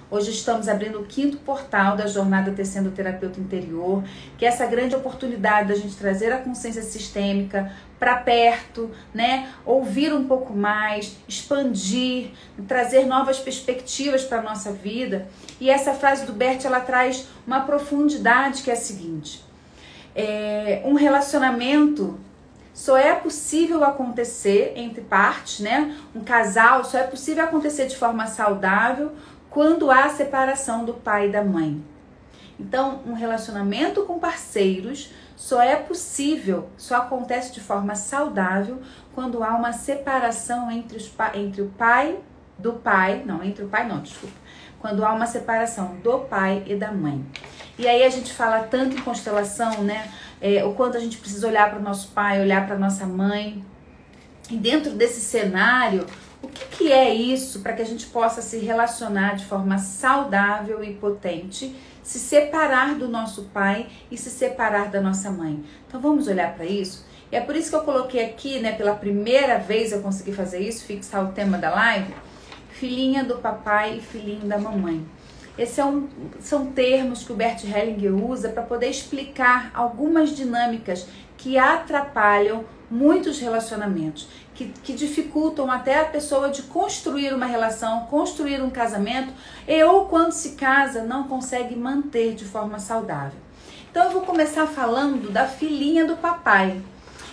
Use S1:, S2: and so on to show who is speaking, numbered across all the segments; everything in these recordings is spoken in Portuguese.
S1: Hoje estamos abrindo o 5º portal da jornada Tecendo Terapeuta Interior, que é essa grande oportunidade da gente trazer a consciência sistêmica para perto, né? Ouvir um pouco mais, expandir, trazer novas perspectivas para a nossa vida. E essa frase do Bert, ela traz uma profundidade que é a seguinte: um relacionamento só é possível acontecer entre partes, né? Um casal só é possível acontecer de forma saudável quando há separação do pai e da mãe. Então, um relacionamento com parceiros só é possível, só acontece de forma saudável quando há uma separação entre o pai do pai, não, entre o pai não, desculpa. Quando há uma separação do pai e da mãe. E aí a gente fala tanto em constelação, né? O quanto a gente precisa olhar para o nosso pai, olhar para nossa mãe. E dentro desse cenário, o que é isso para que a gente possa se relacionar de forma saudável e potente, se separar do nosso pai e se separar da nossa mãe? Então vamos olhar para isso? E é por isso que eu coloquei aqui, né, pela primeira vez eu consegui fazer isso, fixar o tema da live, filhinha do papai e filhinho da mamãe. Esses são termos que o Bert Hellinger usa para poder explicar algumas dinâmicas que atrapalham muitos relacionamentos, que dificultam até a pessoa de construir uma relação, construir um casamento, ou quando se casa não consegue manter de forma saudável. Então eu vou começar falando da filhinha do papai.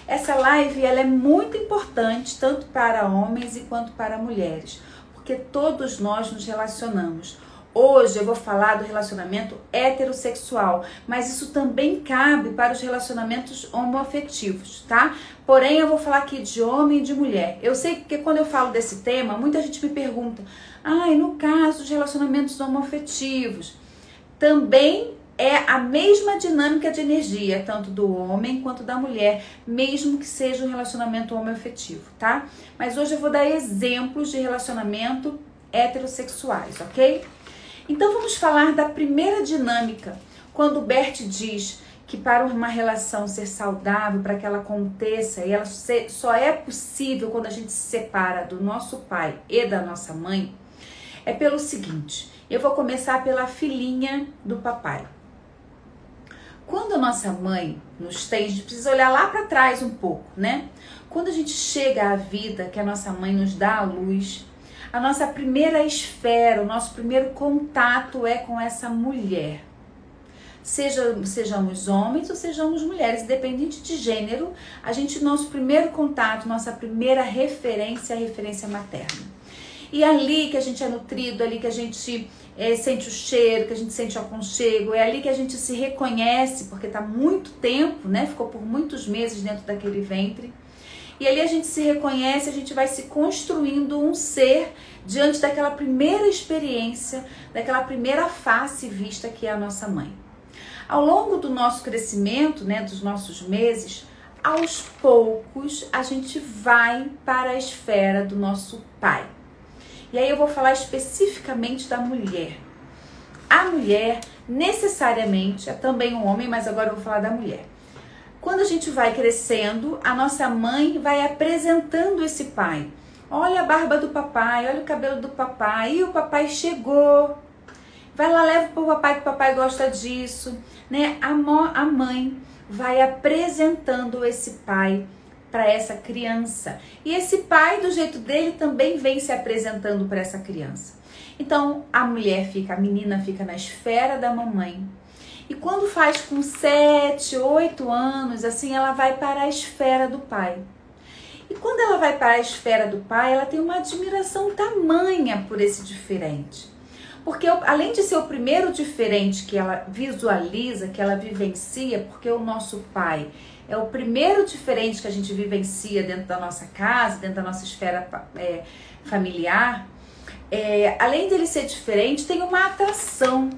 S1: Essa live ela é muito importante tanto para homens quanto para mulheres, porque todos nós nos relacionamos. Hoje eu vou falar do relacionamento heterossexual, mas isso também cabe para os relacionamentos homoafetivos, tá? Porém, eu vou falar aqui de homem e de mulher. Eu sei que quando eu falo desse tema, muita gente me pergunta, e no caso dos relacionamentos homoafetivos, também é a mesma dinâmica de energia, tanto do homem quanto da mulher, mesmo que seja um relacionamento homoafetivo, tá? Mas hoje eu vou dar exemplos de relacionamento heterossexuais, ok? Então vamos falar da primeira dinâmica, quando o Bert diz que para uma relação ser saudável, para que ela aconteça, e ela só é possível quando a gente se separa do nosso pai e da nossa mãe, é pelo seguinte, eu vou começar pela filhinha do papai. Quando a nossa mãe nos tem, a gente precisa olhar lá para trás um pouco, né? Quando a gente chega à vida, que a nossa mãe nos dá a luz, a nossa primeira esfera, o nosso primeiro contato é com essa mulher. Sejamos homens ou sejamos mulheres, independente de gênero, nosso primeiro contato, nossa primeira referência é a referência materna. E ali que a gente é nutrido, ali que a gente sente o cheiro, que a gente sente o aconchego, é ali que a gente se reconhece, porque está muito tempo, né? Ficou por muitos meses dentro daquele ventre. E ali a gente se reconhece, a gente vai se construindo um ser diante daquela primeira experiência, daquela primeira face vista que é a nossa mãe. Ao longo do nosso crescimento, né, dos nossos meses, aos poucos a gente vai para a esfera do nosso pai. E aí eu vou falar especificamente da mulher. A mulher necessariamente é também um homem, mas agora eu vou falar da mulher. Quando a gente vai crescendo, a nossa mãe vai apresentando esse pai. Olha a barba do papai, olha o cabelo do papai, e o papai chegou. Vai lá, leva pro papai que o papai gosta disso, né? A mãe vai apresentando esse pai para essa criança. E esse pai, do jeito dele, também vem se apresentando para essa criança. Então, a menina fica na esfera da mamãe. E quando faz com 7, 8 anos, assim, ela vai para a esfera do pai. E quando ela vai para a esfera do pai, ela tem uma admiração tamanha por esse diferente. Porque além de ser o primeiro diferente que ela visualiza, que ela vivencia, porque o nosso pai é o primeiro diferente que a gente vivencia dentro da nossa casa, dentro da nossa esfera familiar, além dele ser diferente, tem uma atração,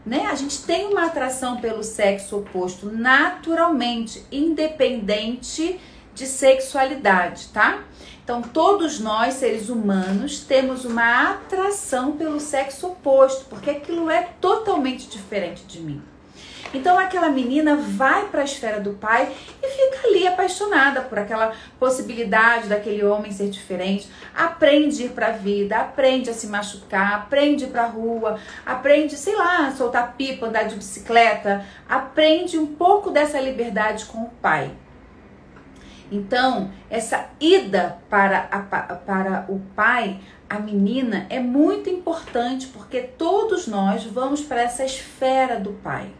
S1: né? A gente tem uma atração pelo sexo oposto naturalmente, independente de sexualidade, tá? Então, todos nós, seres humanos, temos uma atração pelo sexo oposto, porque aquilo é totalmente diferente de mim. Então aquela menina vai para a esfera do pai e fica ali apaixonada por aquela possibilidade daquele homem ser diferente, aprende a ir para a vida, aprende a se machucar, aprende a ir para a rua, aprende, sei lá, soltar pipa, andar de bicicleta, aprende um pouco dessa liberdade com o pai. Então, essa ida para o pai, a menina, é muito importante porque todos nós vamos para essa esfera do pai.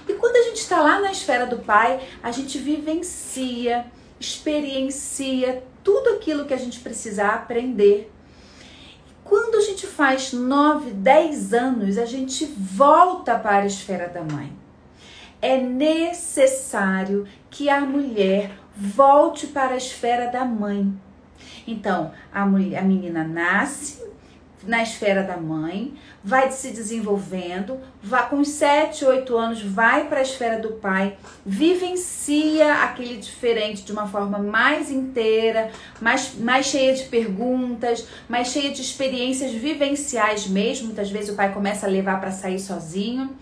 S1: E quando a gente está lá na esfera do pai, a gente vivencia, experiencia tudo aquilo que a gente precisa aprender. Quando a gente faz 9, 10 anos, a gente volta para a esfera da mãe. É necessário que a mulher volte para a esfera da mãe. Então, a menina nasce na esfera da mãe, vai se desenvolvendo, vai, com 7, 8 anos, vai para a esfera do pai, vivencia aquele diferente de uma forma mais inteira, mais cheia de perguntas, mais cheia de experiências vivenciais mesmo. Muitas vezes o pai começa a levar para sair sozinho.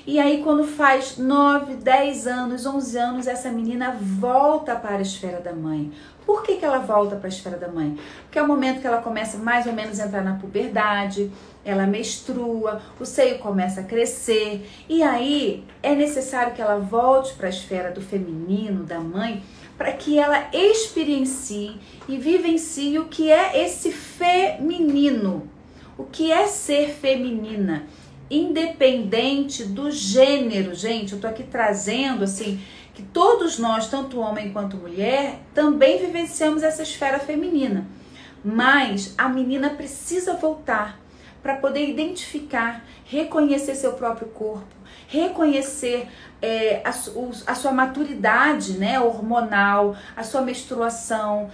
S1: E aí quando faz 9, 10 anos, 11 anos, essa menina volta para a esfera da mãe. Por que ela volta para a esfera da mãe? Porque é o momento que ela começa mais ou menos a entrar na puberdade, ela menstrua, o seio começa a crescer. E aí é necessário que ela volte para a esfera do feminino, da mãe, para que ela experiencie e vivencie o que é esse feminino. O que é ser feminina? Independente do gênero, gente, eu tô aqui trazendo assim que todos nós, tanto homem quanto mulher, também vivenciamos essa esfera feminina, mas a menina precisa voltar para poder identificar, reconhecer seu próprio corpo, reconhecer a sua maturidade, né, hormonal, a sua menstruação,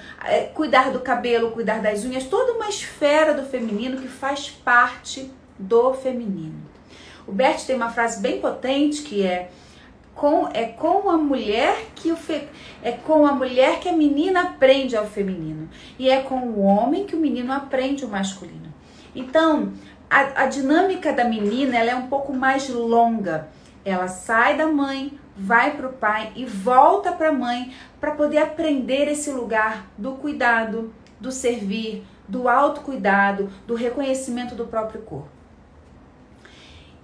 S1: cuidar do cabelo, cuidar das unhas, toda uma esfera do feminino que faz parte do feminino. O Bert tem uma frase bem potente que é com a mulher que a menina aprende ao feminino e é com o homem que o menino aprende o masculino. Então, a dinâmica da menina ela é um pouco mais longa. Ela sai da mãe, vai para o pai e volta para a mãe para poder aprender esse lugar do cuidado, do servir, do autocuidado, do reconhecimento do próprio corpo.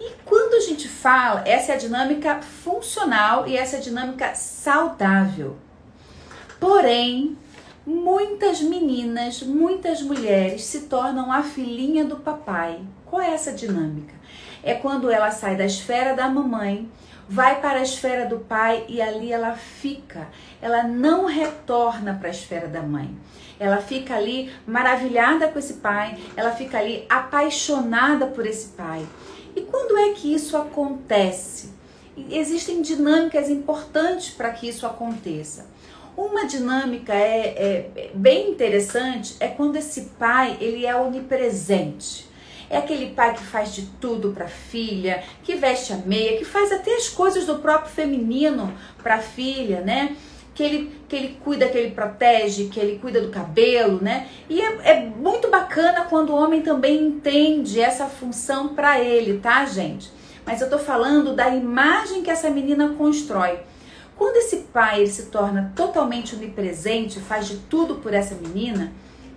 S1: E quando a gente fala, essa é a dinâmica funcional e essa é a dinâmica saudável. Porém, muitas meninas, muitas mulheres se tornam a filhinha do papai. Qual é essa dinâmica? É quando ela sai da esfera da mamãe, vai para a esfera do pai e ali ela fica. Ela não retorna para a esfera da mãe. Ela fica ali maravilhada com esse pai, ela fica ali apaixonada por esse pai. E quando é que isso acontece? Existem dinâmicas importantes para que isso aconteça. Uma dinâmica bem interessante é quando esse pai ele é onipresente. É aquele pai que faz de tudo para a filha, que veste a meia, que faz até as coisas do próprio feminino para a filha, né? Que ele cuida, que ele protege, que ele cuida do cabelo, né? E é muito bacana quando o homem também entende essa função para ele, tá, gente? Mas eu tô falando da imagem que essa menina constrói. Quando esse pai ele se torna totalmente onipresente, faz de tudo por essa menina,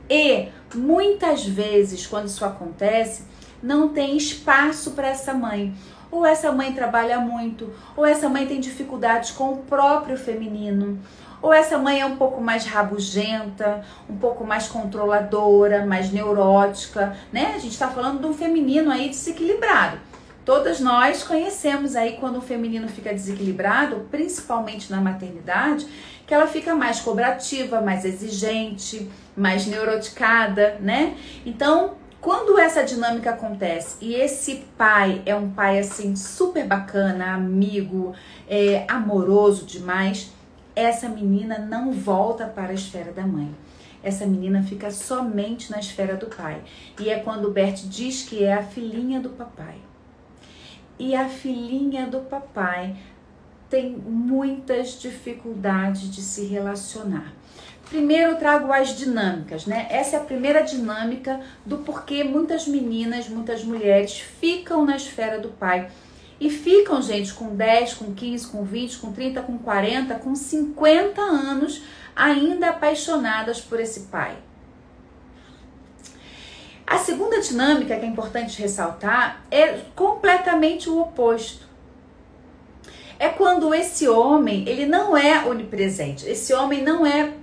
S1: e muitas vezes, quando isso acontece, não tem espaço para essa mãe. Ou essa mãe trabalha muito, ou essa mãe tem dificuldades com o próprio feminino, ou essa mãe é um pouco mais rabugenta, um pouco mais controladora, mais neurótica, né? A gente está falando de um feminino aí desequilibrado. Todas nós conhecemos aí quando o feminino fica desequilibrado, principalmente na maternidade, que ela fica mais cobrativa, mais exigente, mais neuroticada, né? Então, quando essa dinâmica acontece e esse pai é um pai assim super bacana, amigo, amoroso demais, essa menina não volta para a esfera da mãe. Essa menina fica somente na esfera do pai. E é quando o Bert diz que é a filhinha do papai. E a filhinha do papai tem muitas dificuldades de se relacionar. Primeiro eu trago as dinâmicas, né? Essa é a primeira dinâmica do porquê muitas meninas, muitas mulheres ficam na esfera do pai E ficam, gente, com 10, com 15, com 20, com 30, com 40, com 50 anos ainda apaixonadas por esse pai. A segunda dinâmica que é importante ressaltar é completamente o oposto. É quando esse homem, ele não é onipresente. Esse homem não é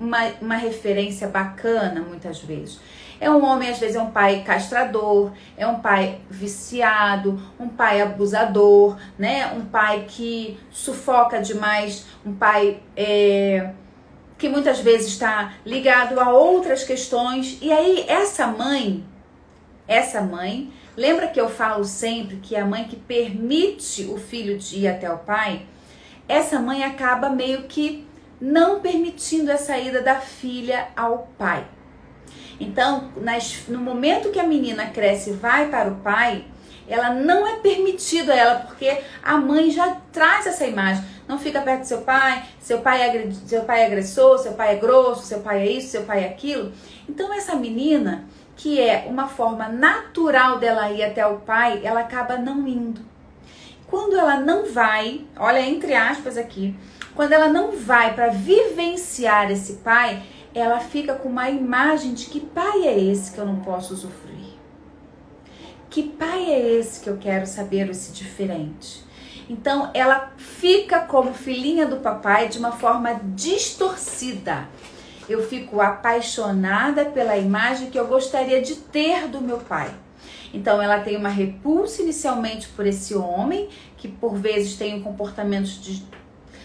S1: uma referência bacana, muitas vezes. É um homem, às vezes, é um pai castrador, é um pai viciado, um pai abusador, né? Um pai que sufoca demais, um pai que muitas vezes está ligado a outras questões. E aí, essa mãe, lembra que eu falo sempre que a mãe que permite o filho de ir até o pai, essa mãe acaba meio que não permitindo essa ida da filha ao pai. Então, no momento que a menina cresce e vai para o pai, ela não é permitido a ela, porque a mãe já traz essa imagem. Não fica perto do seu pai é agressor, seu pai é grosso, seu pai é isso, seu pai é aquilo. Então, essa menina, que é uma forma natural dela ir até o pai, ela acaba não indo. Quando ela não vai, olha, entre aspas aqui, quando ela não vai para vivenciar esse pai, ela fica com uma imagem de que pai é esse que eu não posso usufruir? Que pai é esse que eu quero saber esse diferente? Então, ela fica como filhinha do papai de uma forma distorcida. Eu fico apaixonada pela imagem que eu gostaria de ter do meu pai. Então, ela tem uma repulsa inicialmente por esse homem, que por vezes tem comportamentos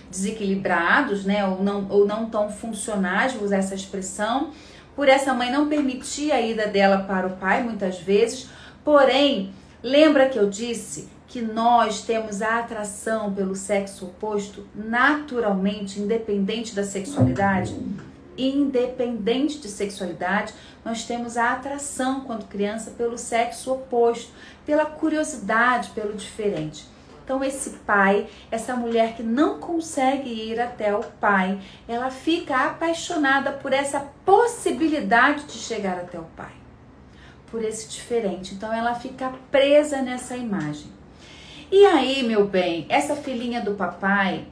S1: desequilibrados, né? Ou não tão funcionais, vou usar essa expressão. Por essa mãe não permitir a ida dela para o pai, muitas vezes. Porém, lembra que eu disse que nós temos a atração pelo sexo oposto naturalmente, independente da sexualidade? Independente de sexualidade, nós temos a atração quando criança pelo sexo oposto, pela curiosidade, pelo diferente. Então esse pai, essa mulher que não consegue ir até o pai, ela fica apaixonada por essa possibilidade de chegar até o pai, por esse diferente. Então ela fica presa nessa imagem. E aí, meu bem, essa filhinha do papai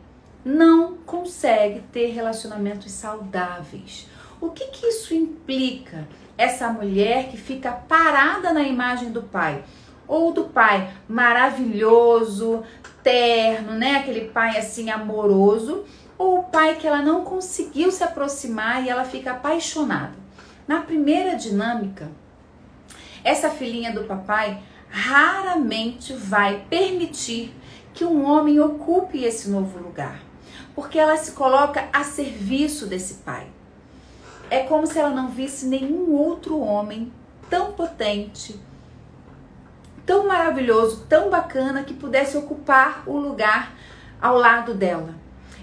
S1: não consegue ter relacionamentos saudáveis. O que isso implica? Essa mulher que fica parada na imagem do pai, ou do pai maravilhoso, terno, né? Aquele pai assim amoroso, ou o pai que ela não conseguiu se aproximar e ela fica apaixonada. Na primeira dinâmica, essa filhinha do papai raramente vai permitir que um homem ocupe esse novo lugar, porque ela se coloca a serviço desse pai. É como se ela não visse nenhum outro homem tão potente, tão maravilhoso, tão bacana, que pudesse ocupar o lugar ao lado dela.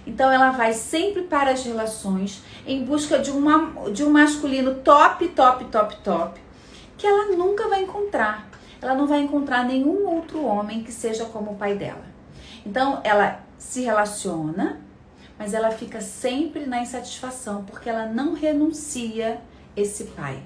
S1: Então ela vai sempre para as relações em busca de um masculino top, que ela nunca vai encontrar. Ela não vai encontrar nenhum outro homem que seja como o pai dela. Então ela se relaciona, mas ela fica sempre na insatisfação, porque ela não renuncia esse pai.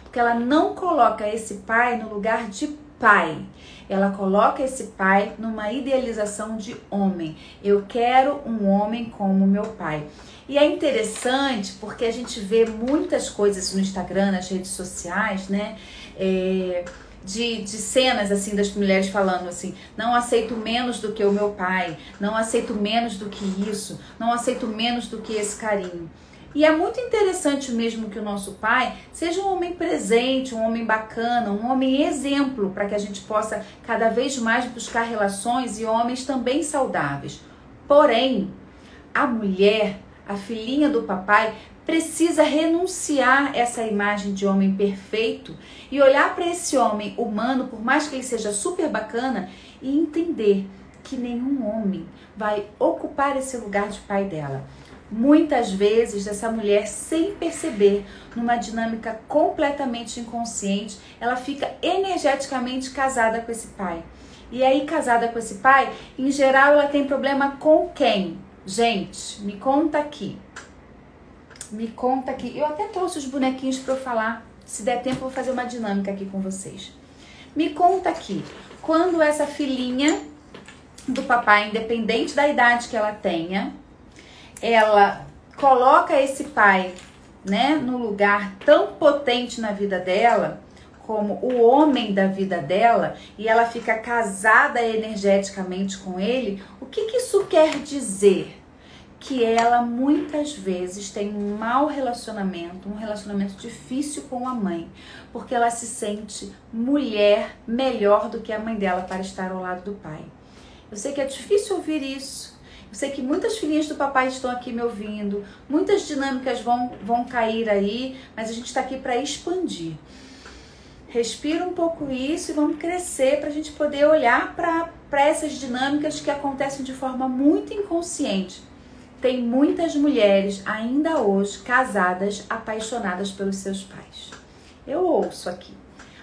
S1: Porque ela não coloca esse pai no lugar de pai. Ela coloca esse pai numa idealização de homem. Eu quero um homem como meu pai. E é interessante porque a gente vê muitas coisas no Instagram, nas redes sociais, né? De cenas assim das mulheres falando assim: não aceito menos do que o meu pai, não aceito menos do que isso, não aceito menos do que esse carinho. E é muito interessante mesmo que o nosso pai seja um homem presente, um homem bacana, um homem exemplo, para que a gente possa cada vez mais buscar relações e homens também saudáveis. Porém, a mulher, a filhinha do papai, precisa renunciar a essa imagem de homem perfeito e olhar para esse homem humano, por mais que ele seja super bacana, e entender que nenhum homem vai ocupar esse lugar de pai dela. Muitas vezes, essa mulher, sem perceber, numa dinâmica completamente inconsciente, ela fica energeticamente casada com esse pai. E aí, casada com esse pai, em geral, ela tem problema com quem? Gente, me conta aqui. Me conta aqui. Eu até trouxe os bonequinhos para eu falar. Se der tempo, eu vou fazer uma dinâmica aqui com vocês. Me conta aqui. Quando essa filhinha do papai, independente da idade que ela tenha, ela coloca esse pai, né, no lugar tão potente na vida dela, como o homem da vida dela, e ela fica casada energeticamente com ele. O que isso quer dizer? Que ela muitas vezes tem um mau relacionamento, um relacionamento difícil com a mãe, porque ela se sente mulher melhor do que a mãe dela para estar ao lado do pai. Eu sei que é difícil ouvir isso. Eu sei que muitas filhinhas do papai estão aqui me ouvindo, muitas dinâmicas vão cair aí, mas a gente está aqui para expandir. Respira um pouco isso e vamos crescer para a gente poder olhar para essas dinâmicas que acontecem de forma muito inconsciente. Tem muitas mulheres ainda hoje casadas, apaixonadas pelos seus pais. Eu ouço aqui.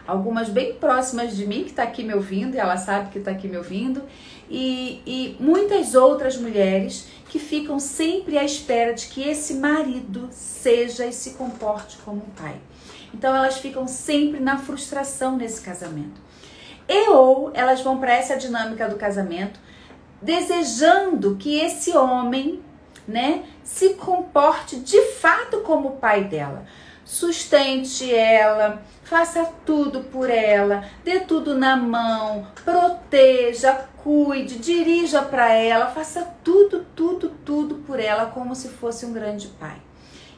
S1: Algumas bem próximas de mim que está aqui me ouvindo, e ela sabe que está aqui me ouvindo, e muitas outras mulheres que ficam sempre à espera de que esse marido seja e se comporte como um pai. Então elas ficam sempre na frustração nesse casamento. Ou elas vão para essa dinâmica do casamento desejando que esse homem, né, se comporte de fato como o pai dela. Sustente ela, faça tudo por ela, dê tudo na mão, proteja, cuide, dirija para ela, faça tudo por ela como se fosse um grande pai.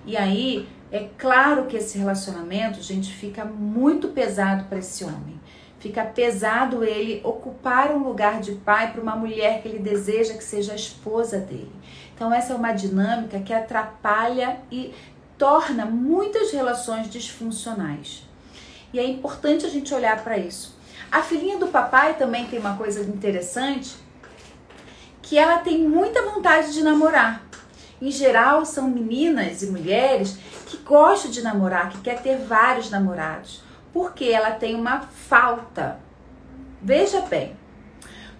S1: E aí, é claro que esse relacionamento, gente, fica muito pesado para esse homem. Fica pesado ele ocupar um lugar de pai para uma mulher que ele deseja que seja a esposa dele. Então essa é uma dinâmica que atrapalha e torna muitas relações disfuncionais. E é importante a gente olhar para isso. A filhinha do papai também tem uma coisa interessante, que ela tem muita vontade de namorar. Em geral, são meninas e mulheres que gostam de namorar, que quer ter vários namorados, porque ela tem uma falta. Veja bem,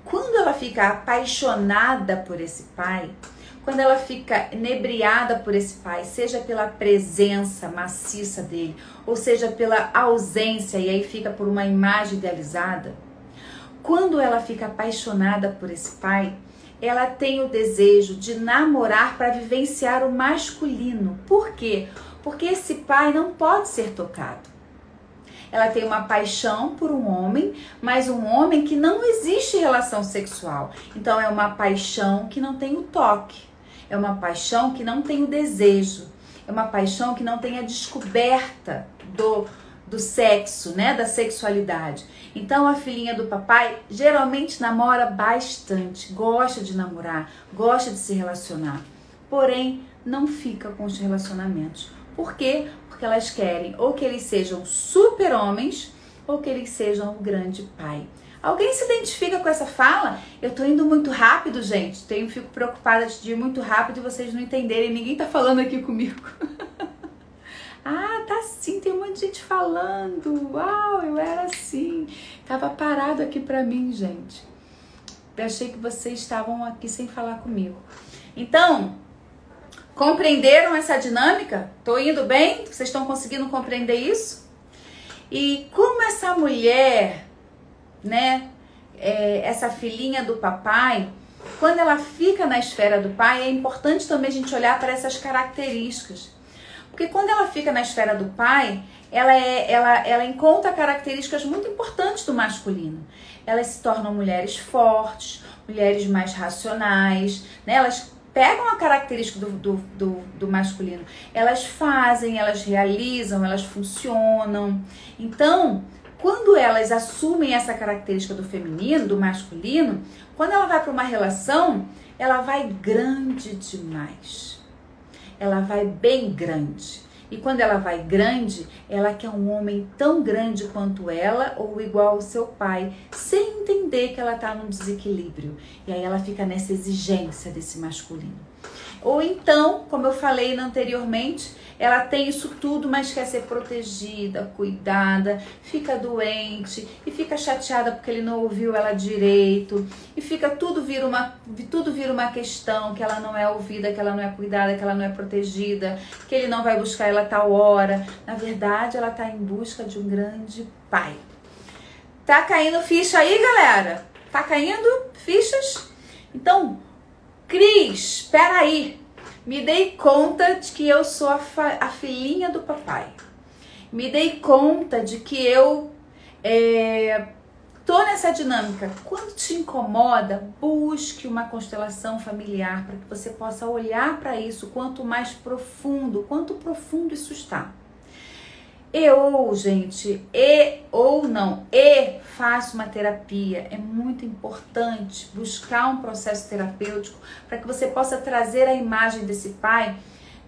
S1: quando ela fica apaixonada por esse pai, quando ela fica inebriada por esse pai, seja pela presença maciça dele, ou seja pela ausência, e aí fica por uma imagem idealizada, quando ela fica apaixonada por esse pai, ela tem o desejo de namorar para vivenciar o masculino. Por quê? Porque esse pai não pode ser tocado. Ela tem uma paixão por um homem, mas um homem que não existe relação sexual. Então é uma paixão que não tem o toque. É uma paixão que não tem o desejo. É uma paixão que não tem a descoberta do sexo, né? Da sexualidade. Então a filhinha do papai geralmente namora bastante, gosta de namorar, gosta de se relacionar. Porém, não fica com os relacionamentos. Por quê? Porque elas querem ou que eles sejam super-homens ou que eles sejam um grande pai. Alguém se identifica com essa fala? Eu tô indo muito rápido, gente. Fico preocupada de ir muito rápido e vocês não entenderem. Ninguém tá falando aqui comigo. Ah, tá sim, tem um monte de gente falando. Uau, eu era assim. Tava parado aqui pra mim, gente. Eu achei que vocês estavam aqui sem falar comigo. Então, compreenderam essa dinâmica? Tô indo bem? Vocês estão conseguindo compreender isso? E como essa mulher, né, essa filhinha do papai, quando ela fica na esfera do pai, é importante também a gente olhar para essas características. Porque quando ela fica na esfera do pai, ela encontra características muito importantes do masculino. Elas se tornam mulheres fortes, mulheres mais racionais, né? Elas pegam a característica do masculino. Elas fazem, elas realizam, elas funcionam. Então, quando elas assumem essa característica do feminino, do masculino, quando ela vai para uma relação, ela vai grande demais. Ela vai bem grande. E quando ela vai grande, ela quer um homem tão grande quanto ela ou igual ao seu pai, sem entender que ela está num desequilíbrio. E aí ela fica nessa exigência desse masculino. Ou então, como eu falei anteriormente, ela tem isso tudo, mas quer ser protegida, cuidada, fica doente e fica chateada porque ele não ouviu ela direito e fica tudo vira uma questão, que ela não é ouvida, que ela não é cuidada, que ela não é protegida, que ele não vai buscar ela a tal hora. Na verdade, ela está em busca de um grande pai. Tá caindo ficha aí, galera? Tá caindo fichas? Então, Cris, espera aí, me dei conta de que eu sou a filhinha do papai. Me dei conta de que eu tô nessa dinâmica. Quando te incomoda, busque uma constelação familiar para que você possa olhar para isso quanto profundo isso está. Faça uma terapia. É muito importante buscar um processo terapêutico para que você possa trazer a imagem desse pai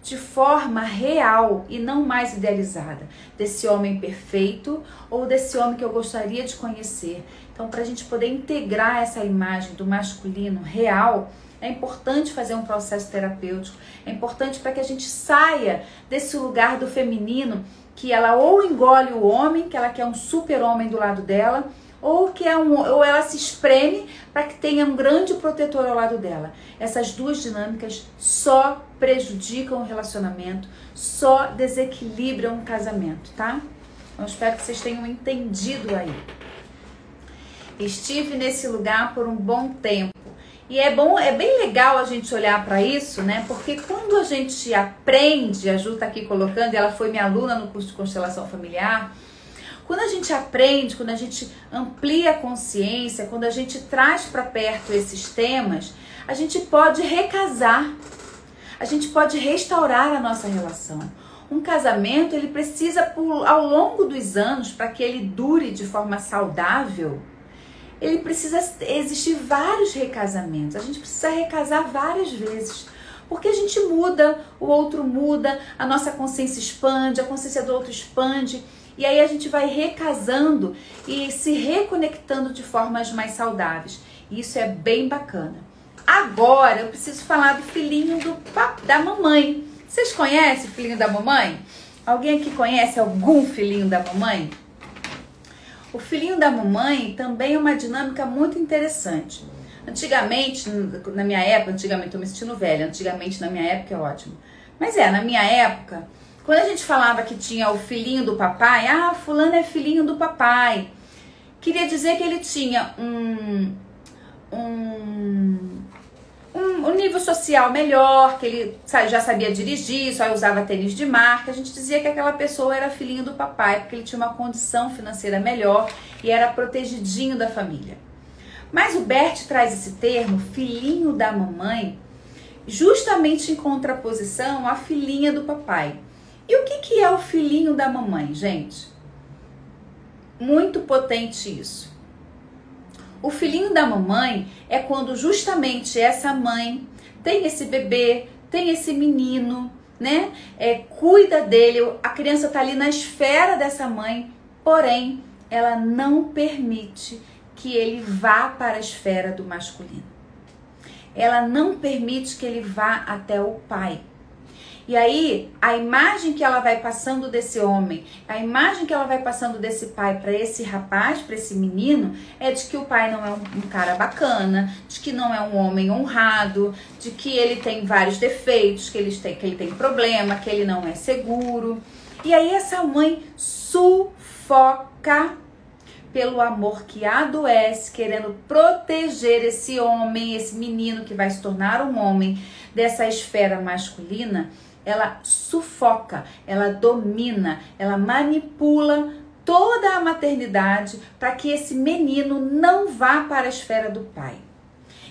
S1: de forma real e não mais idealizada, desse homem perfeito ou desse homem que eu gostaria de conhecer. Então, para a gente poder integrar essa imagem do masculino real, é importante fazer um processo terapêutico, é importante para que a gente saia desse lugar do feminino, que ela ou engole o homem, que ela quer um super-homem do lado dela, ou ela se espreme para que tenha um grande protetor ao lado dela. Essas duas dinâmicas só prejudicam o relacionamento, só desequilibram o casamento, tá? Então, espero que vocês tenham entendido aí. Estive nesse lugar por um bom tempo. E é bem legal a gente olhar para isso, né? Porque quando a gente aprende, a Ju tá aqui colocando, ela foi minha aluna no curso de constelação familiar. Quando a gente aprende, quando a gente amplia a consciência, quando a gente traz para perto esses temas, a gente pode recasar, a gente pode restaurar a nossa relação. Um casamento, ele precisa, ao longo dos anos, para que ele dure de forma saudável, ele precisa existir vários recasamentos. A gente precisa recasar várias vezes. Porque a gente muda, o outro muda, a nossa consciência expande, a consciência do outro expande. E aí a gente vai recasando e se reconectando de formas mais saudáveis. Isso é bem bacana. Agora eu preciso falar do filhinho da mamãe. Vocês conhecem o filhinho da mamãe? Alguém aqui conhece algum filhinho da mamãe? O filhinho da mamãe também é uma dinâmica muito interessante. Antigamente, na minha época, tô me sentindo velha, antigamente na minha época é ótimo. Mas na minha época, quando a gente falava que tinha o filhinho do papai, fulano é filhinho do papai, queria dizer que ele tinha um nível social melhor, que ele já sabia dirigir, só usava tênis de marca. A gente dizia que aquela pessoa era filhinho do papai, porque ele tinha uma condição financeira melhor e era protegidinho da família. Mas o Bert traz esse termo, filhinho da mamãe, justamente em contraposição à filhinha do papai. E o que é o filhinho da mamãe, gente? Muito potente isso. O filhinho da mamãe é quando justamente essa mãe tem esse bebê, tem esse menino, né? Cuida dele, a criança tá ali na esfera dessa mãe, porém ela não permite que ele vá para a esfera do masculino. Ela não permite que ele vá até o pai. E aí, a imagem que ela vai passando desse homem, a imagem que ela vai passando desse pai para esse rapaz, para esse menino, é de que o pai não é um cara bacana, de que não é um homem honrado, de que ele tem vários defeitos, que ele tem problema, que ele não é seguro. E aí essa mãe sufoca pelo amor que adoece, querendo proteger esse homem, esse menino que vai se tornar um homem dessa esfera masculina. Ela sufoca, ela domina, ela manipula toda a maternidade para que esse menino não vá para a esfera do pai.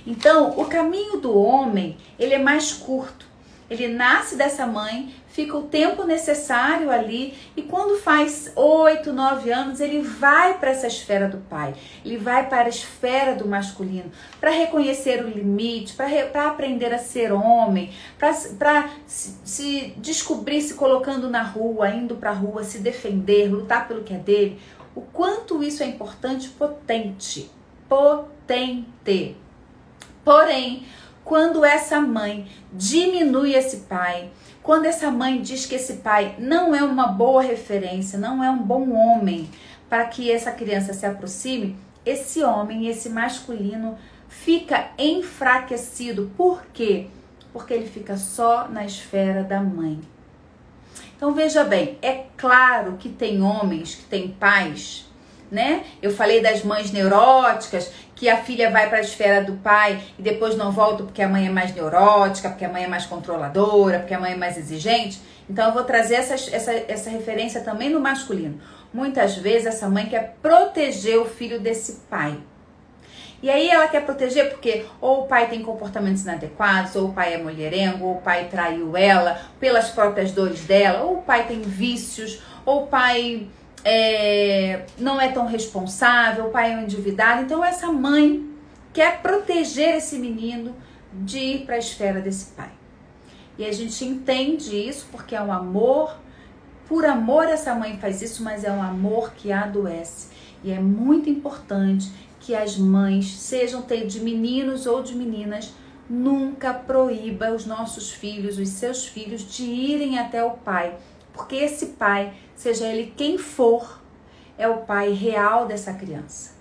S1: Então, o caminho do homem, ele é mais curto. Ele nasce dessa mãe, fica o tempo necessário ali e quando faz 8, 9 anos, ele vai para essa esfera do pai. Ele vai para a esfera do masculino para reconhecer o limite, para aprender a ser homem, para se descobrir se colocando na rua, indo para a rua, se defender, lutar pelo que é dele. O quanto isso é importante, potente. Porém, quando essa mãe diminui esse pai, quando essa mãe diz que esse pai não é uma boa referência, não é um bom homem para que essa criança se aproxime, esse homem, esse masculino fica enfraquecido. Por quê? Porque ele fica só na esfera da mãe. Então veja bem, é claro que tem homens, que tem pais, né? Eu falei das mães neuróticas que a filha vai para a esfera do pai e depois não volta porque a mãe é mais neurótica, porque a mãe é mais controladora, porque a mãe é mais exigente. Então eu vou trazer essa referência também no masculino. Muitas vezes essa mãe quer proteger o filho desse pai. E aí ela quer proteger porque ou o pai tem comportamentos inadequados, ou o pai é mulherengo, ou o pai traiu ela pelas próprias dores dela, ou o pai tem vícios, ou o pai não é tão responsável, o pai é um endividado. Então essa mãe quer proteger esse menino de ir para a esfera desse pai. E a gente entende isso porque é um amor, por amor essa mãe faz isso, mas é um amor que adoece. E é muito importante que as mães, sejam de meninos ou de meninas, nunca proíba os nossos filhos, os seus filhos, de irem até o pai. Porque esse pai, seja ele quem for, é o pai real dessa criança.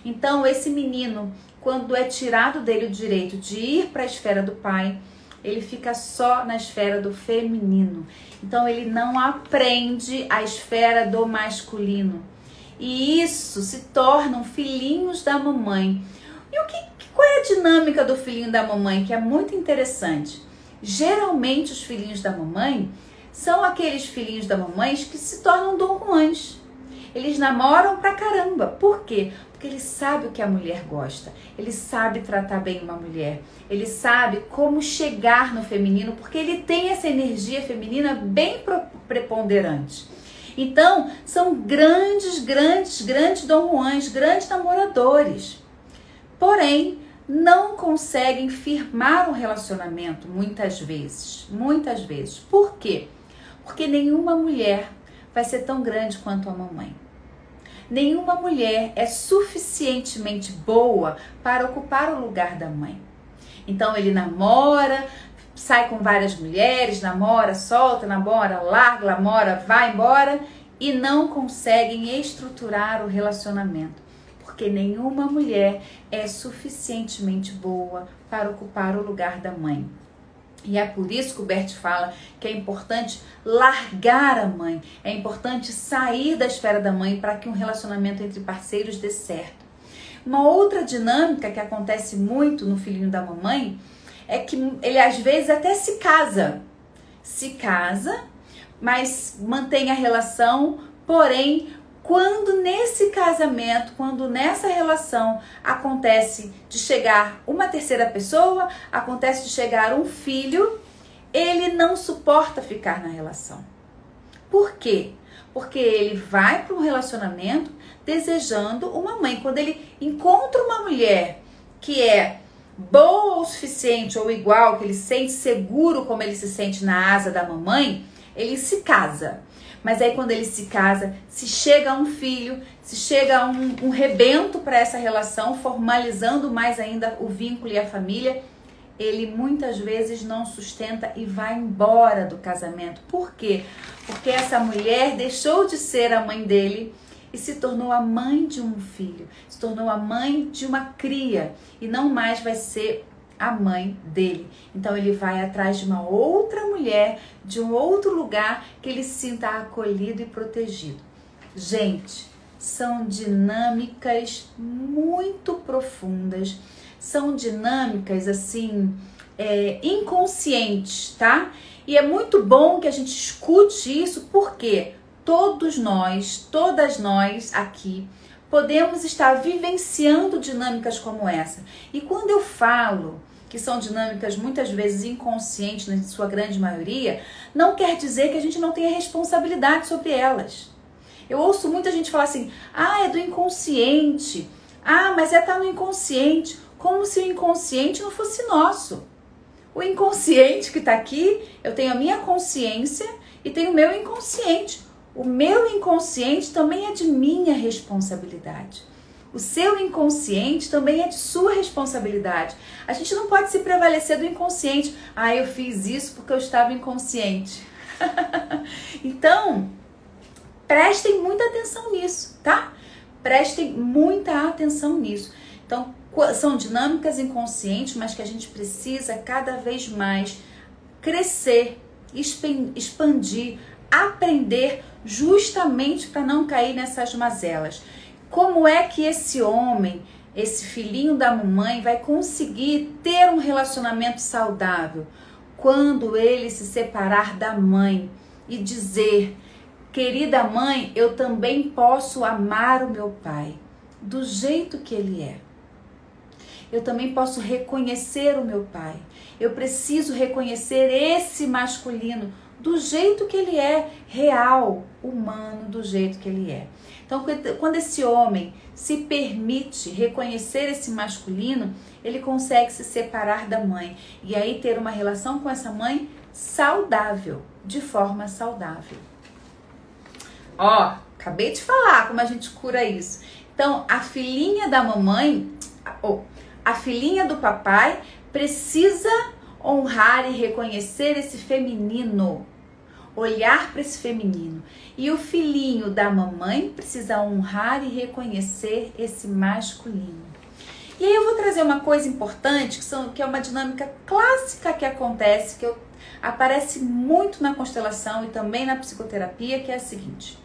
S1: Então, esse menino, quando é tirado dele o direito de ir para a esfera do pai, ele fica só na esfera do feminino. Então, ele não aprende a esfera do masculino. E isso se tornam filhinhos da mamãe. E qual é a dinâmica do filhinho da mamãe? Que é muito interessante. Geralmente os filhinhos da mamãe são aqueles filhinhos da mamãe que se tornam Dom Juans. Eles namoram pra caramba. Por quê? Porque ele sabe o que a mulher gosta. Ele sabe tratar bem uma mulher. Ele sabe como chegar no feminino, porque ele tem essa energia feminina bem preponderante. Então, são grandes Dom Juans, grandes namoradores. Porém, não conseguem firmar um relacionamento muitas vezes. Muitas vezes. Por quê? Porque nenhuma mulher vai ser tão grande quanto a mamãe. Nenhuma mulher é suficientemente boa para ocupar o lugar da mãe. Então, ele namora, sai com várias mulheres, namora, solta, namora, larga, namora, vai embora e não conseguem estruturar o relacionamento, porque nenhuma mulher é suficientemente boa para ocupar o lugar da mãe. E é por isso que o Bert fala que é importante largar a mãe, é importante sair da esfera da mãe para que um relacionamento entre parceiros dê certo. Uma outra dinâmica que acontece muito no filhinho da mamãe é que ele às vezes até se casa, mas mantém a relação, porém, quando nesse casamento, quando nessa relação acontece de chegar uma terceira pessoa, acontece de chegar um filho, ele não suporta ficar na relação. Por quê? Porque ele vai para um relacionamento desejando uma mãe. Quando ele encontra uma mulher que é boa o suficiente ou igual, que ele se sente seguro como ele se sente na asa da mamãe, ele se casa. Mas aí quando ele se casa, se chega a um filho, se chega a um rebento para essa relação, formalizando mais ainda o vínculo e a família, ele muitas vezes não sustenta e vai embora do casamento. Por quê? Porque essa mulher deixou de ser a mãe dele e se tornou a mãe de um filho, se tornou a mãe de uma cria e não mais vai ser a mãe dele. Então ele vai atrás de uma outra mulher, de um outro lugar que ele se sinta acolhido e protegido. Gente, são dinâmicas muito profundas, são dinâmicas assim, inconscientes, tá? E é muito bom que a gente escute isso, porque todas nós aqui podemos estar vivenciando dinâmicas como essa. E quando eu falo que são dinâmicas muitas vezes inconscientes, na sua grande maioria, não quer dizer que a gente não tenha responsabilidade sobre elas. Eu ouço muita gente falar assim, é do inconsciente, mas tá no inconsciente, como se o inconsciente não fosse nosso. O inconsciente que está aqui, eu tenho a minha consciência e tenho o meu inconsciente. O meu inconsciente também é de minha responsabilidade. O seu inconsciente também é de sua responsabilidade. A gente não pode se prevalecer do inconsciente. Eu fiz isso porque eu estava inconsciente. Então, prestem muita atenção nisso, tá? Prestem muita atenção nisso. Então, são dinâmicas inconscientes, mas que a gente precisa cada vez mais crescer, expandir, aprender justamente para não cair nessas mazelas. Como é que esse homem esse filhinho da mamãe vai conseguir ter um relacionamento saudável quando ele se separar da mãe e dizer: querida mãe, eu também posso amar o meu pai do jeito que ele é. Eu também posso reconhecer o meu pai. Eu preciso reconhecer esse masculino do jeito que ele é, real, humano, do jeito que ele é. Então, quando esse homem se permite reconhecer esse masculino, ele consegue se separar da mãe e aí ter uma relação com essa mãe saudável, de forma saudável. Ó, acabei de falar como a gente cura isso. Então, a filhinha da mamãe, a filhinha do papai precisa honrar e reconhecer esse feminino, olhar para esse feminino. E o filhinho da mamãe precisa honrar e reconhecer esse masculino. E aí eu vou trazer uma coisa importante, que é uma dinâmica clássica que acontece, que aparece muito na constelação e também na psicoterapia, que é a seguinte.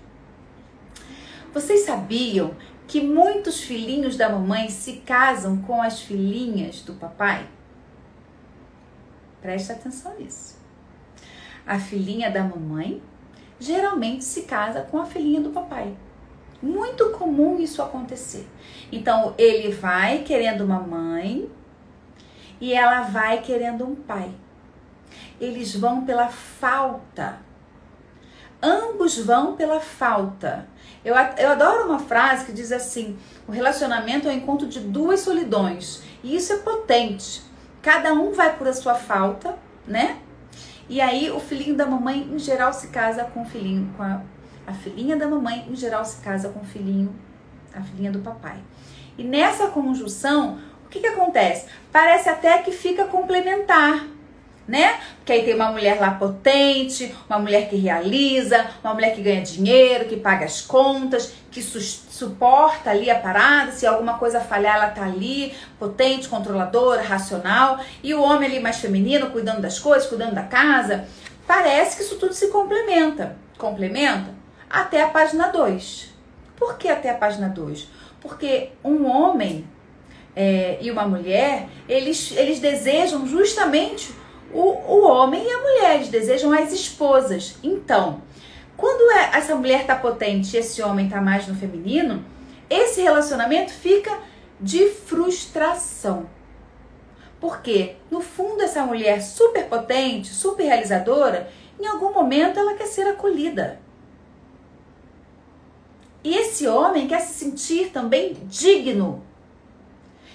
S1: Vocês sabiam que muitos filhinhos da mamãe se casam com as filhinhas do papai? Preste atenção nisso. A filhinha da mamãe geralmente se casa com a filhinha do papai. Muito comum isso acontecer. Então, ele vai querendo uma mãe e ela vai querendo um pai. Eles vão pela falta. Ambos vão pela falta. Eu adoro uma frase que diz assim: o relacionamento é o encontro de duas solidões. E isso é potente. Cada um vai por a sua falta, né? E aí o filhinho da mamãe, em geral, se casa com o filhinho, a filhinha da mamãe, em geral, se casa com o filhinho, a filhinha do papai. E nessa conjunção, o que acontece? Parece até que fica complementar, né? Porque aí tem uma mulher lá potente, uma mulher que realiza, uma mulher que ganha dinheiro, que paga as contas, que suporta ali a parada, se alguma coisa falhar, ela tá ali, potente, controladora, racional, e o homem ali mais feminino, cuidando das coisas, cuidando da casa. Parece que isso tudo se complementa. Complementa até a página 2. Por que até a página 2? Porque um homem e uma mulher, eles desejam justamente o homem e a mulher, eles desejam as esposas. Então, quando essa mulher tá potente e esse homem tá mais no feminino, esse relacionamento fica de frustração. Porque, no fundo, essa mulher super potente, super realizadora, em algum momento ela quer ser acolhida. E esse homem quer se sentir também digno.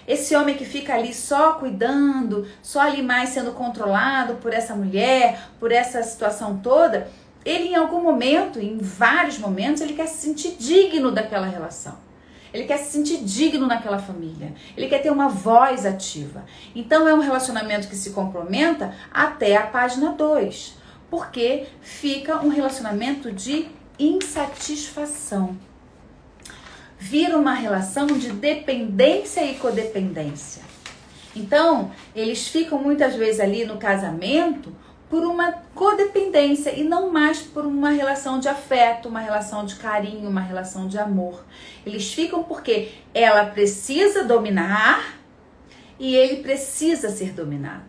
S1: Esse homem que fica ali só cuidando, só ali mais sendo controlado por essa mulher, por essa situação toda, ele em algum momento, em vários momentos, ele quer se sentir digno daquela relação. Ele quer se sentir digno naquela família. Ele quer ter uma voz ativa. Então é um relacionamento que se complementa até a página 2. Porque fica um relacionamento de insatisfação. Vira uma relação de dependência e codependência. Então, eles ficam muitas vezes ali no casamento por uma codependência e não mais por uma relação de afeto, uma relação de carinho, uma relação de amor. Eles ficam porque ela precisa dominar e ele precisa ser dominado.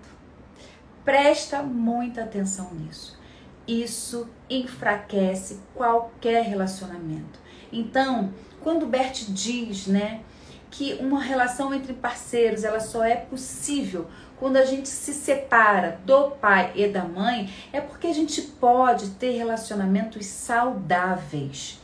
S1: Presta muita atenção nisso. Isso enfraquece qualquer relacionamento. Então, quando Bert diz, né, que uma relação entre parceiros ela só é possível quando a gente se separa do pai e da mãe, é porque a gente pode ter relacionamentos saudáveis.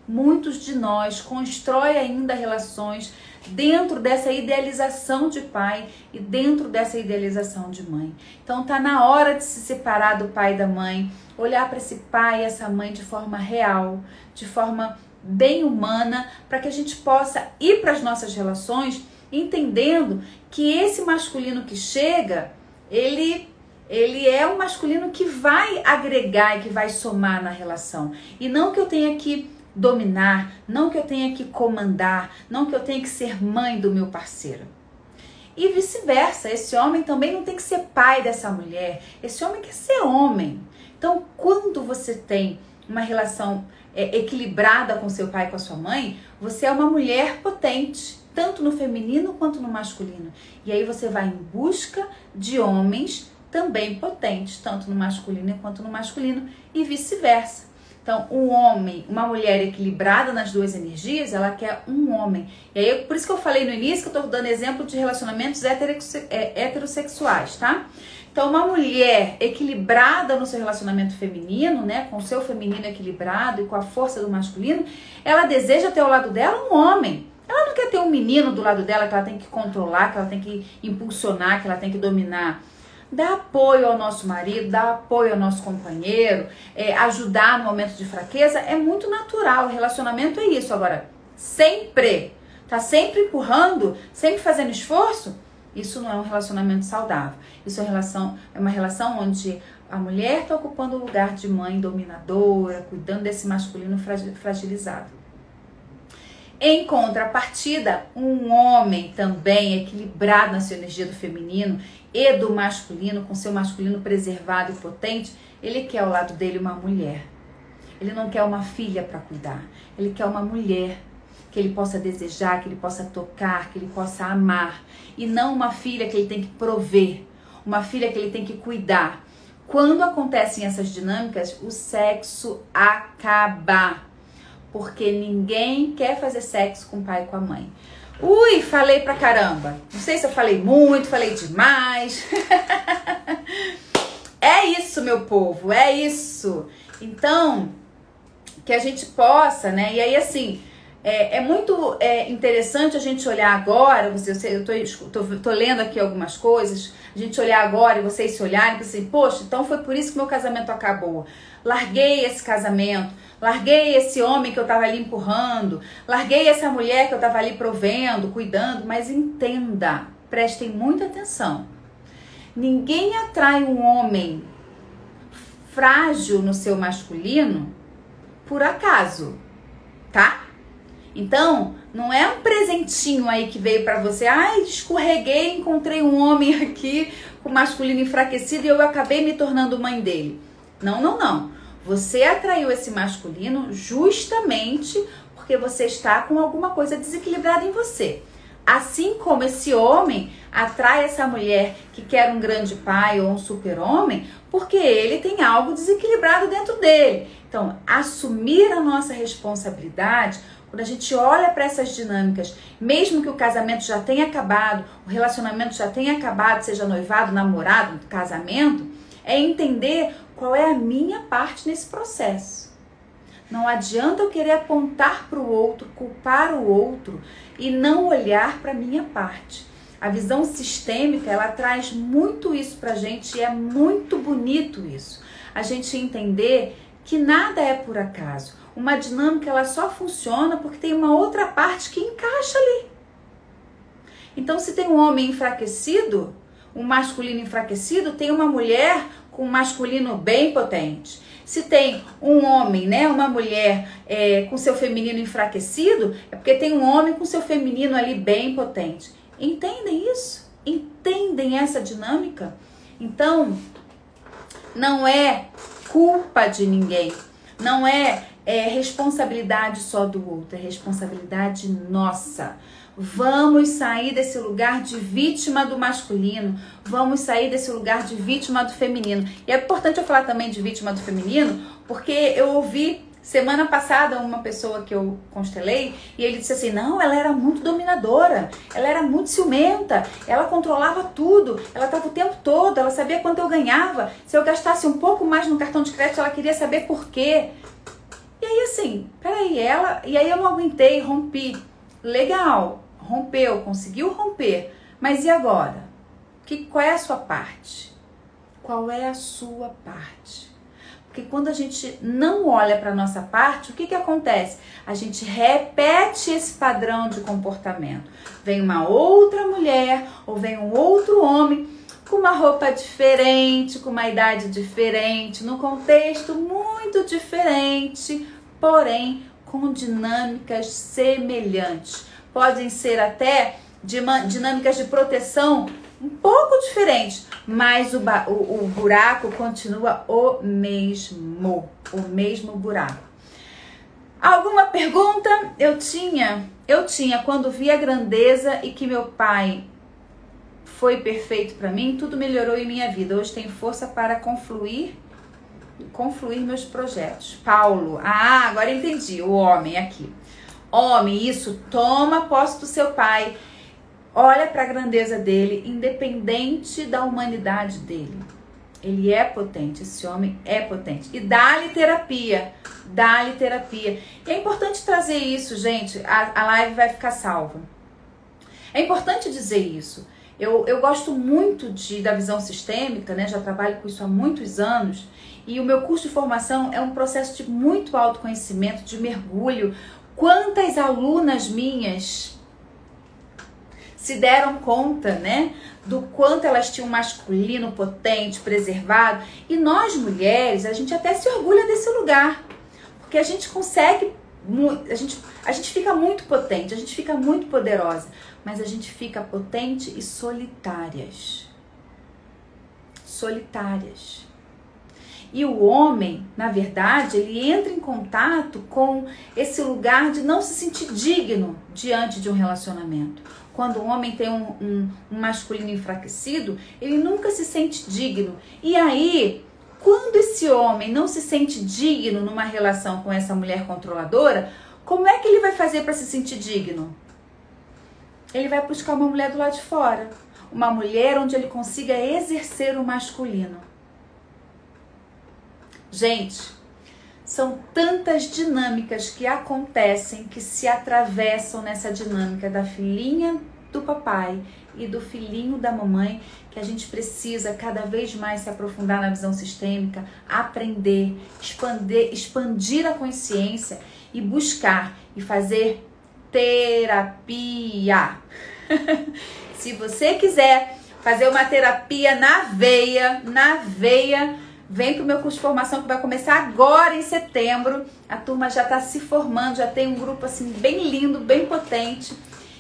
S1: Muitos de nós constroem ainda relações dentro dessa idealização de pai e dentro dessa idealização de mãe. Então tá na hora de se separar do pai e da mãe, olhar para esse pai e essa mãe de forma real, de forma bem humana, para que a gente possa ir para as nossas relações entendendo que esse masculino que chega, ele é um masculino que vai agregar e que vai somar na relação. E não que eu tenha que dominar, não que eu tenha que comandar, não que eu tenha que ser mãe do meu parceiro. E vice-versa, esse homem também não tem que ser pai dessa mulher, esse homem quer ser homem. Então, quando você tem uma relação equilibrada com seu pai e com a sua mãe, você é uma mulher potente. tanto no feminino quanto no masculino. E aí você vai em busca de homens também potentes, tanto no masculino quanto no masculino e vice-versa. Então, um homem, uma mulher equilibrada nas duas energias, ela quer um homem. E aí, por isso que eu falei no início que eu tô dando exemplo de relacionamentos heterossexuais, tá? Então, uma mulher equilibrada no seu relacionamento feminino, né, com o seu feminino equilibrado e com a força do masculino, ela deseja ter ao lado dela um homem. Ela não quer ter um menino do lado dela que ela tem que controlar, que ela tem que impulsionar, que ela tem que dominar. Dá apoio ao nosso marido, dá apoio ao nosso companheiro, ajudar no momento de fraqueza é muito natural. O relacionamento é isso. Agora, tá sempre empurrando, sempre fazendo esforço, isso não é um relacionamento saudável. Isso é uma relação onde a mulher está ocupando o lugar de mãe dominadora, cuidando desse masculino fragilizado. Em contrapartida, um homem também equilibrado na sua energia do feminino e do masculino, com seu masculino preservado e potente, ele quer ao lado dele uma mulher. Ele não quer uma filha para cuidar, ele quer uma mulher que ele possa desejar, que ele possa tocar, que ele possa amar, e não uma filha que ele tem que prover, uma filha que ele tem que cuidar. Quando acontecem essas dinâmicas, o sexo acaba, porque ninguém quer fazer sexo com o pai e com a mãe. Ui, falei pra caramba. Não sei se eu falei muito, falei demais. É isso, meu povo, é isso. Então, que a gente possa, né? E aí, assim, é muito interessante a gente olhar agora. Eu tô lendo aqui algumas coisas. A gente olhar agora e vocês se olharem e pensarem, poxa, então foi por isso que meu casamento acabou. Larguei esse casamento. Larguei esse homem que eu estava ali empurrando, larguei essa mulher que eu estava ali provendo, cuidando, mas entenda, prestem muita atenção. Ninguém atrai um homem frágil no seu masculino por acaso, tá? Então, não é um presentinho aí que veio pra você, ai, escorreguei, encontrei um homem aqui com masculino enfraquecido e eu acabei me tornando mãe dele. Não, não, não. Você atraiu esse masculino justamente porque você está com alguma coisa desequilibrada em você. Assim como esse homem atrai essa mulher que quer um grande pai ou um super-homem, porque ele tem algo desequilibrado dentro dele. Então, assumir a nossa responsabilidade, quando a gente olha para essas dinâmicas, mesmo que o casamento já tenha acabado, o relacionamento já tenha acabado, seja noivado, namorado, casamento, é entender qual é a minha parte nesse processo. Não adianta eu querer apontar para o outro, culpar o outro e não olhar para a minha parte. A visão sistêmica, ela traz muito isso para a gente e é muito bonito isso. A gente entender que nada é por acaso. Uma dinâmica, ela só funciona porque tem uma outra parte que encaixa ali. Então, se tem um homem enfraquecido, um masculino enfraquecido, tem uma mulher com um masculino bem potente. Se tem um homem, né, uma mulher com seu feminino enfraquecido, é porque tem um homem com seu feminino ali bem potente. Entendem isso? Entendem essa dinâmica? Então, não é culpa de ninguém, não é responsabilidade só do outro, é responsabilidade nossa. Vamos sair desse lugar de vítima do masculino, vamos sair desse lugar de vítima do feminino. E é importante eu falar também de vítima do feminino, porque eu ouvi semana passada uma pessoa que eu constelei e ele disse assim, não, ela era muito dominadora, ela era muito ciumenta, ela controlava tudo, ela estava o tempo todo, ela sabia quanto eu ganhava, se eu gastasse um pouco mais no cartão de crédito, ela queria saber por quê. E aí assim, peraí, e aí eu não aguentei, rompi. Legal, rompeu, conseguiu romper, mas e agora? Qual é a sua parte? Qual é a sua parte? Porque quando a gente não olha para a nossa parte, o que acontece? A gente repete esse padrão de comportamento. Vem uma outra mulher ou vem um outro homem com uma roupa diferente, com uma idade diferente, num contexto muito diferente, porém com dinâmicas semelhantes. Podem ser até dinâmicas de proteção um pouco diferentes, mas o buraco continua o mesmo buraco. Alguma pergunta? Eu eu tinha quando vi a grandeza e que meu pai foi perfeito para mim, tudo melhorou em minha vida. Hoje tenho força para confluir meus projetos. Paulo, agora entendi, o homem aqui. Homem, isso, toma posse do seu pai. Olha para a grandeza dele, independente da humanidade dele. Ele é potente, esse homem é potente. E dá-lhe terapia, dá-lhe terapia. E é importante trazer isso, gente, a live vai ficar salva. É importante dizer isso. Eu gosto muito da visão sistêmica, né? Já trabalho com isso há muitos anos. E o meu curso de formação é um processo de muito autoconhecimento, de mergulho. Quantas alunas minhas se deram conta, né, do quanto elas tinham um masculino potente, preservado. E nós mulheres, a gente até se orgulha desse lugar, porque a gente consegue, a gente fica muito potente, a gente fica muito poderosa, mas a gente fica potente e solitárias. Solitárias. E o homem, na verdade, ele entra em contato com esse lugar de não se sentir digno diante de um relacionamento. Quando o homem tem um masculino enfraquecido, ele nunca se sente digno. E aí, quando esse homem não se sente digno numa relação com essa mulher controladora, como é que ele vai fazer para se sentir digno? Ele vai buscar uma mulher do lado de fora. Uma mulher onde ele consiga exercer o masculino. Gente, são tantas dinâmicas que acontecem, que se atravessam nessa dinâmica da filhinha do papai e do filhinho da mamãe, que a gente precisa cada vez mais se aprofundar na visão sistêmica, aprender, expandir a consciência e buscar e fazer terapia. Se você quiser fazer uma terapia na veia, vem pro meu curso de formação que vai começar agora em setembro. A turma já está se formando, já tem um grupo assim bem lindo, bem potente.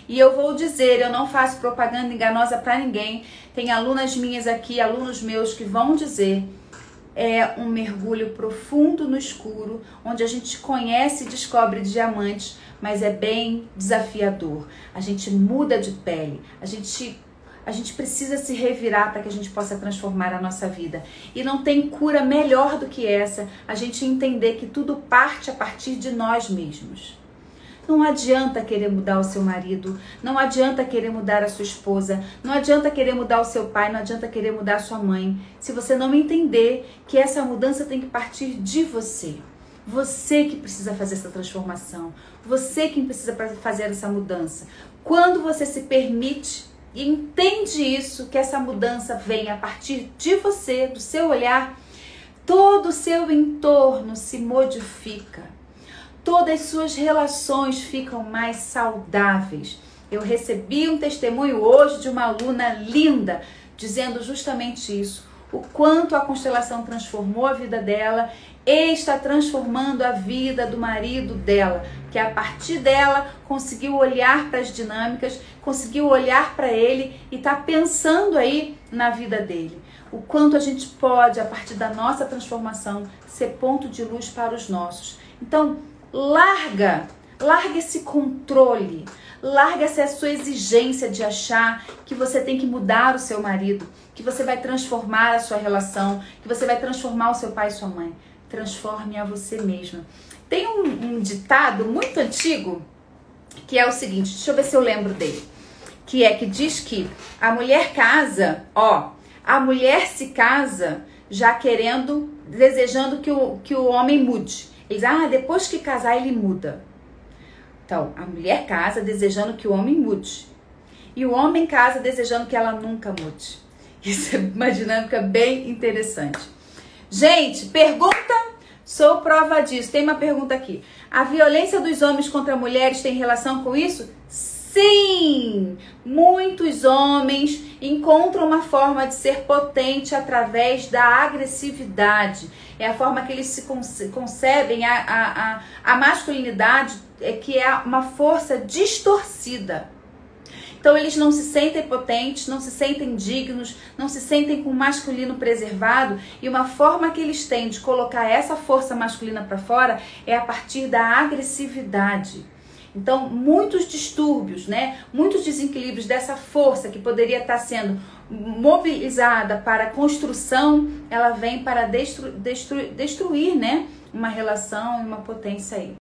S1: E eu vou dizer, eu não faço propaganda enganosa para ninguém. Tem alunas minhas aqui, alunos meus que vão dizer, é um mergulho profundo no escuro, onde a gente conhece e descobre diamantes, mas é bem desafiador. A gente muda de pele, a gente precisa se revirar para que a gente possa transformar a nossa vida. E não tem cura melhor do que essa, a gente entender que tudo parte a partir de nós mesmos. Não adianta querer mudar o seu marido, não adianta querer mudar a sua esposa, não adianta querer mudar o seu pai, não adianta querer mudar a sua mãe, se você não entender que essa mudança tem que partir de você. Você que precisa fazer essa transformação, você que precisa fazer essa mudança. Quando você se permite e entende isso, que essa mudança vem a partir de você, do seu olhar, todo o seu entorno se modifica. Todas as suas relações ficam mais saudáveis. Eu recebi um testemunho hoje de uma aluna linda, dizendo justamente isso. O quanto a constelação transformou a vida dela e está transformando a vida do marido dela, que a partir dela conseguiu olhar para as dinâmicas, conseguiu olhar para ele e está pensando aí na vida dele. O quanto a gente pode, a partir da nossa transformação, ser ponto de luz para os nossos. Então, larga esse controle, larga essa sua exigência de achar que você tem que mudar o seu marido, que você vai transformar a sua relação, que você vai transformar o seu pai e sua mãe. Transforme a você mesma. Tem um ditado muito antigo que é o seguinte, deixa eu ver se eu lembro dele, que diz que a mulher casa, a mulher se casa já desejando que o homem mude. Eles, depois que casar ele muda. Então, a mulher casa desejando que o homem mude. E o homem casa desejando que ela nunca mude. Isso é uma dinâmica bem interessante. Gente, pergunta? Sou prova disso. Tem uma pergunta aqui. A violência dos homens contra mulheres tem relação com isso? Sim! Muitos homens encontram uma forma de ser potente através da agressividade. É a forma que eles se concebem a masculinidade, que é uma força distorcida. Então eles não se sentem potentes, não se sentem dignos, não se sentem com o masculino preservado, e uma forma que eles têm de colocar essa força masculina para fora é a partir da agressividade. Então, muitos distúrbios, né? Muitos desequilíbrios dessa força que poderia estar sendo mobilizada para a construção, ela vem para destruir, né? Uma relação e uma potência aí.